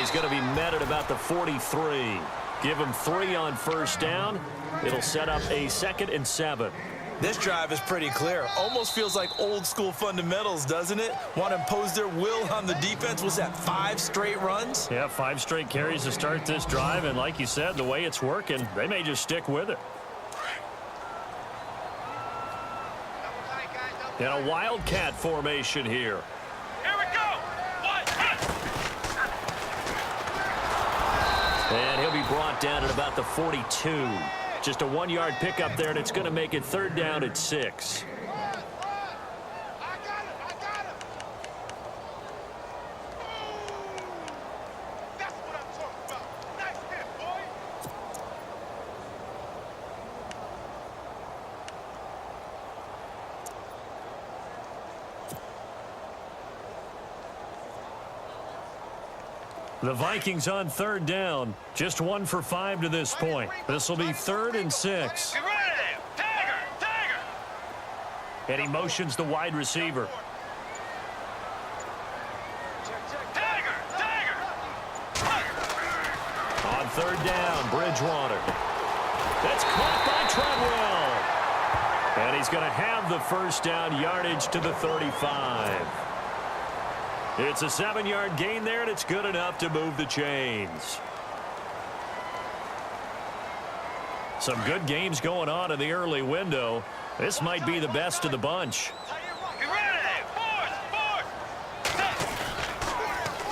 he's going to be met at about the 43. Give him 3 on first down. It'll set up a 2nd and 7. This drive is pretty clear. Almost feels like old school fundamentals, doesn't it? Want to impose their will on the defense. Was that 5 straight runs? Yeah, 5 straight carries to start this drive. And like you said, the way it's working, they may just stick with it. In a wildcat formation here. Here we go. And he'll be brought down at about the 42. Just a 1-yard pickup there, and it's going to make it 3rd down at 6. The Vikings on 3rd down. Just 1 for 5 to this point. This will be 3rd and 6. Get ready there. Tagger. And he motions the wide receiver. Tagger. On 3rd down, Bridgewater. That's caught by Treadwell. And he's going to have the first down yardage to the 35. It's a 7-yard gain there, and it's good enough to move the chains. Some good games going on in the early window. This might be the best of the bunch. Get ready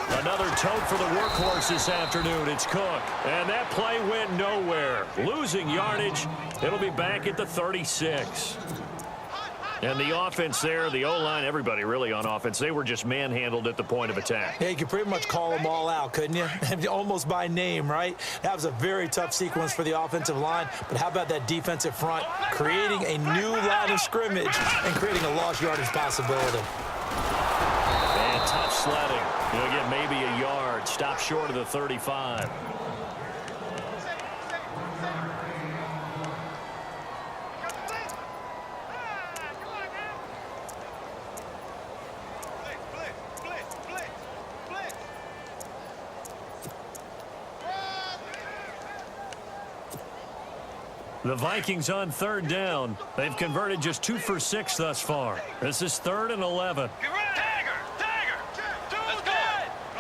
there. Another tote for the workhorse this afternoon. It's Cook. And that play went nowhere. Losing yardage. It'll be back at the 36. And the offense there, the O-line, everybody really on offense, they were just manhandled at the point of attack. Yeah, you could pretty much call them all out, couldn't you? Almost by name, right? That was a very tough sequence for the offensive line. But how about that defensive front creating a new line of scrimmage and creating a lost yardage possibility? And tough sledding. You'll get maybe a yard. Stop short of the 35. The Vikings on 3rd down. They've converted just 2 for 6 thus far. This is 3rd and 11. Get ready. Tagger. Let's go. Tagger.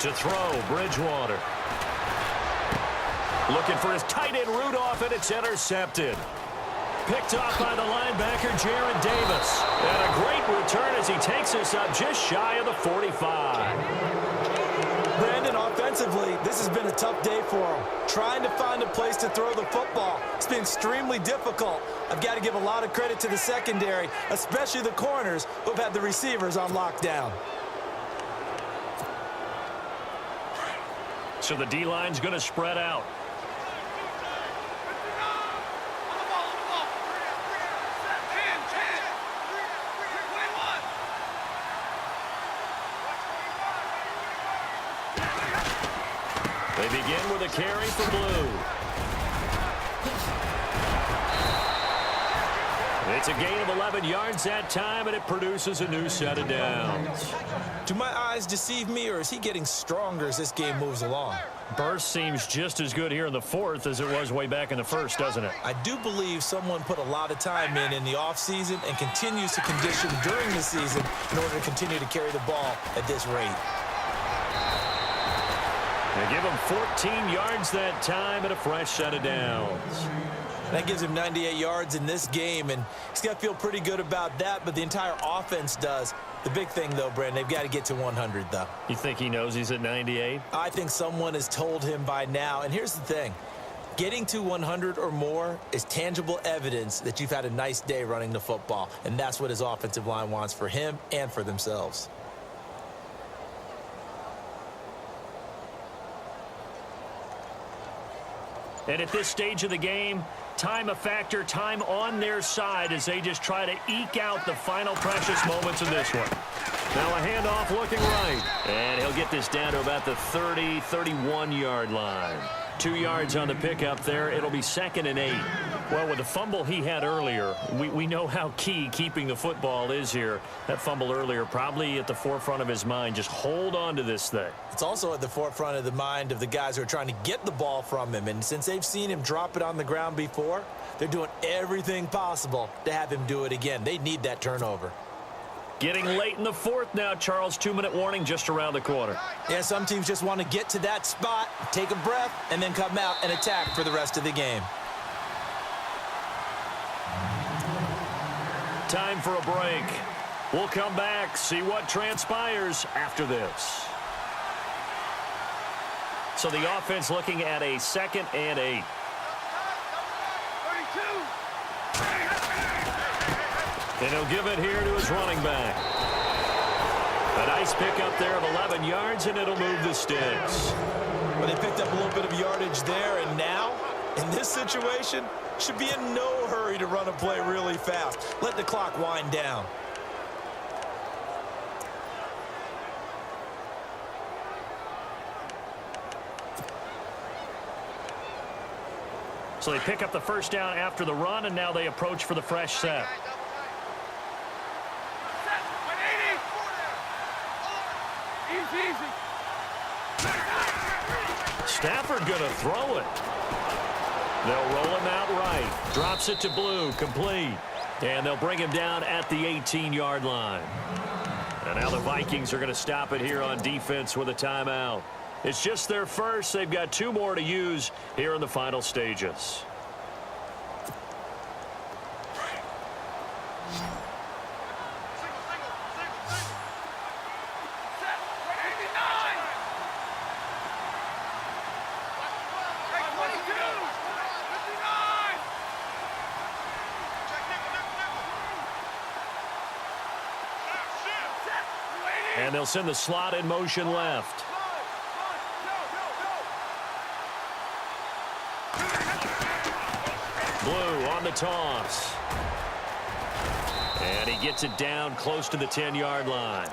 To throw, Bridgewater. Looking for his tight end Rudolph, and it's intercepted. Picked off by the linebacker, Jared Davis. And a great return as he takes us up just shy of the 45. Brandon, offensively, this has been a tough day for him. Trying to find a place to throw the football. It's been extremely difficult. I've got to give a lot of credit to the secondary, especially the corners who have had the receivers on lockdown. So the D-line's going to spread out. They begin with a carry for Blue. It's a gain of 11 yards that time, and it produces a new set of downs. Do my eyes deceive me, or is he getting stronger as this game moves along? Burst seems just as good here in the 4th as it was way back in the 1st, doesn't it? I do believe someone put a lot of time in the offseason and continues to condition during the season in order to continue to carry the ball at this rate. They give him 14 yards that time and a fresh set of downs. That gives him 98 yards in this game, and he's got to feel pretty good about that, but the entire offense does. The big thing, though, Brandon, they've got to get to 100, though. You think he knows he's at 98? I think someone has told him by now, and here's the thing. Getting to 100 or more is tangible evidence that you've had a nice day running the football, and that's what his offensive line wants for him and for themselves. And at this stage of the game, time a factor, time on their side as they just try to eke out the final precious moments of this one. Now a handoff looking right. And he'll get this down to about the 30, 31-yard line. 2 yards on the pickup there. It'll be 2nd and 8. Well, with the fumble he had earlier, we know how key keeping the football is here. That fumble earlier probably at the forefront of his mind. Just hold on to this thing. It's also at the forefront of the mind of the guys who are trying to get the ball from him. And since they've seen him drop it on the ground before, they're doing everything possible to have him do it again. They need that turnover. Getting late in the fourth now, Charles. 2-minute warning just around the corner. Yeah, some teams just want to get to that spot, take a breath, and then come out and attack for the rest of the game. Time for a break. We'll come back, see what transpires after this. So the offense looking at a 2nd and 8. 32. And he'll give it here to his running back. A nice pickup there of 11 yards, and it'll move the sticks. Well, they picked up a little bit of yardage there, and now, in this situation, should be in no hurry to run a play really fast. Let the clock wind down. So they pick up the first down after the run, and now they approach for the fresh set. Stafford going to throw it. They'll roll him out right. Drops it to Blue, complete. And they'll bring him down at the 18-yard line. And now the Vikings are going to stop it here on defense with a timeout. It's just their first. They've got 2 more to use here in the final stages. And they'll send the slot in motion left. Blue on the toss. And he gets it down close to the 10-yard line.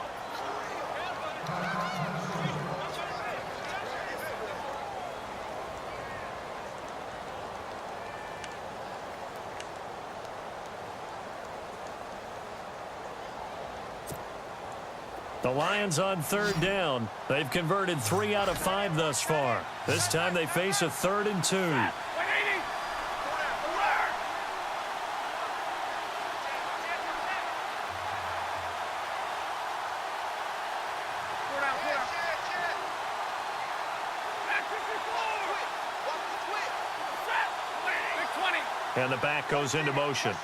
The Lions on 3rd down. They've converted 3 out of 5 thus far. This time they face a 3rd and 2. And the back goes into motion.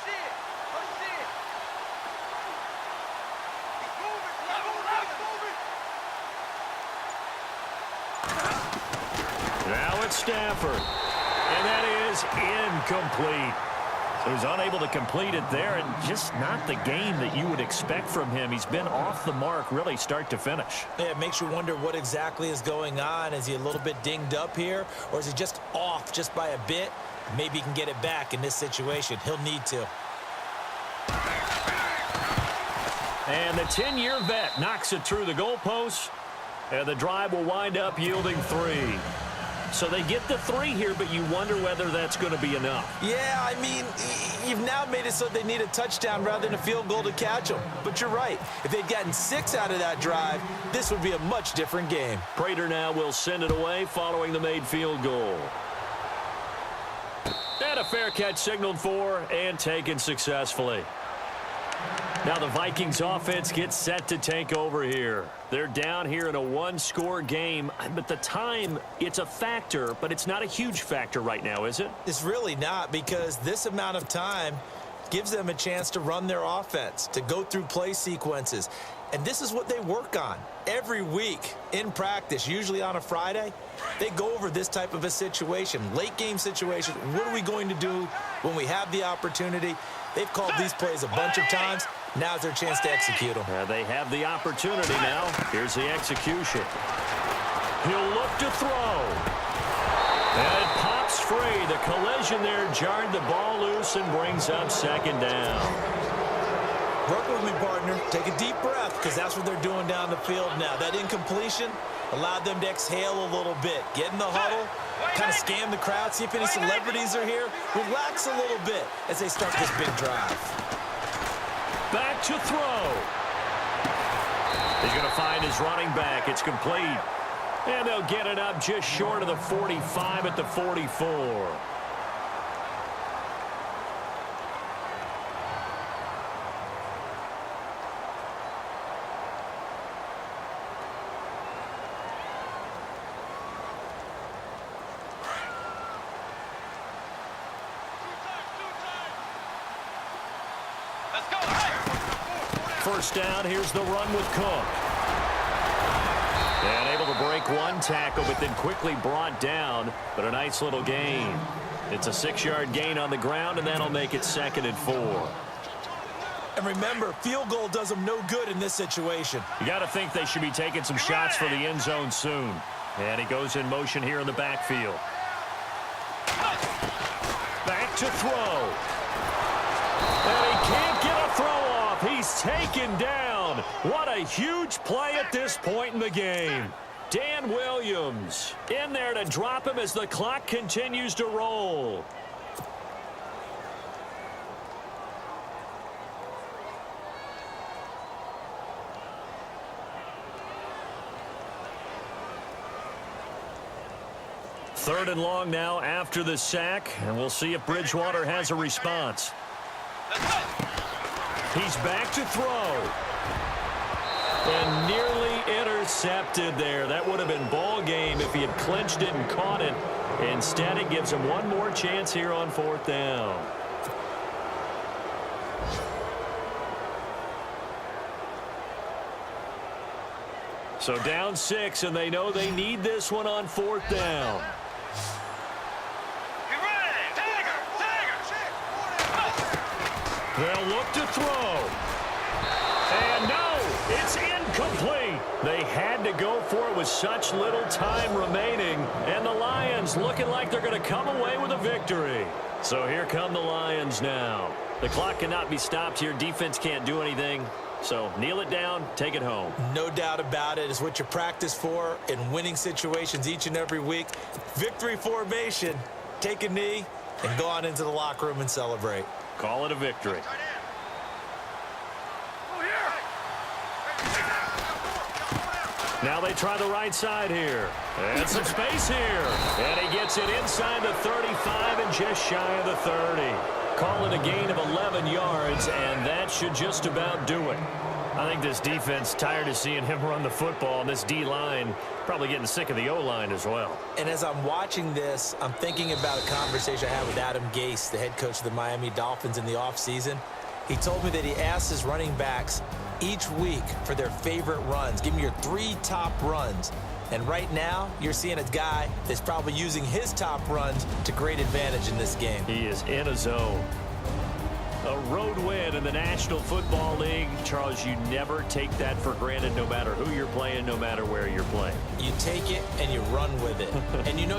Now it's Stafford. And that is incomplete. He was unable to complete it there, and just not the game that you would expect from him. He's been off the mark really start to finish. Yeah, it makes you wonder what exactly is going on. Is he a little bit dinged up here, or is he just off just by a bit? Maybe he can get it back in this situation. He'll need to. And the 10-year vet knocks it through the goalpost, and the drive will wind up yielding 3. So they get the 3 here, but you wonder whether that's going to be enough. Yeah, I mean, you've now made it so they need a touchdown rather than a field goal to catch them. But you're right. If they'd gotten 6 out of that drive, this would be a much different game. Prater now will send it away following the made field goal. And a fair catch signaled for and taken successfully. Now the Vikings offense gets set to take over here. They're down here in a 1-score game, but the time, it's a factor, but it's not a huge factor right now, is it? It's really not, because this amount of time gives them a chance to run their offense, to go through play sequences. And this is what they work on every week in practice, usually on a Friday. They go over this type of a situation, late game situation. What are we going to do when we have the opportunity? They've called these plays a bunch of times. Now's their chance to execute them. They have the opportunity now. Here's the execution. He'll look to throw. And it pops free. The collision there jarred the ball loose and brings up 2nd down. Work with me, partner. Take a deep breath, because that's what they're doing down the field now. That incompletion allowed them to exhale a little bit, get in the huddle, Kind of scan the crowd, see if any celebrities are here. Relax a little bit as they start this big drive. Back to throw. He's going to find his running back. It's complete. And they'll get it up just short of the 45 at the 44. Let's go. First down, here's the run with Cook. And able to break one tackle, but then quickly brought down. But a nice little gain. It's a 6-yard gain on the ground, and that'll make it 2nd and 4. And remember, field goal does them no good in this situation. You got to think they should be taking some shots for the end zone soon. And he goes in motion here in the backfield. Back to throw. And he can't get a throw off. He's taken down. What a huge play at this point in the game. Dan Williams in there to drop him as the clock continues to roll. Third and long now after the sack, and we'll see if Bridgewater has a response. He's back to throw. And nearly intercepted there. That would have been ball game if he had clinched it and caught it. Instead, it gives him one more chance here on 4th down. So down 6, and they know they need this one on 4th down. Get ready. Tiger. They'll look to throw. And no, it's incomplete. They had to go for it with such little time remaining. And the Lions looking like they're going to come away with a victory. So here come the Lions now. The clock cannot be stopped here. Defense can't do anything. So kneel it down, take it home. No doubt about it. It's what you practice for in winning situations each and every week. Victory formation. Take a knee and go on into the locker room and celebrate. Call it a victory. Now they try the right side here. And some space here. And he gets it inside the 35 and just shy of the 30. Call it a gain of 11 yards, and that should just about do it. I think this defense tired of seeing him run the football, and this D-line probably getting sick of the O-line as well. And as I'm watching this, I'm thinking about a conversation I had with Adam Gase, the head coach of the Miami Dolphins in the offseason. He told me that he asked his running backs each week for their favorite runs. Give me your 3 top runs. And right now, you're seeing a guy that's probably using his top runs to great advantage in this game. He is in a zone. A road win in the National Football League. Charles, you never take that for granted no matter who you're playing, no matter where you're playing. You take it and you run with it. And you know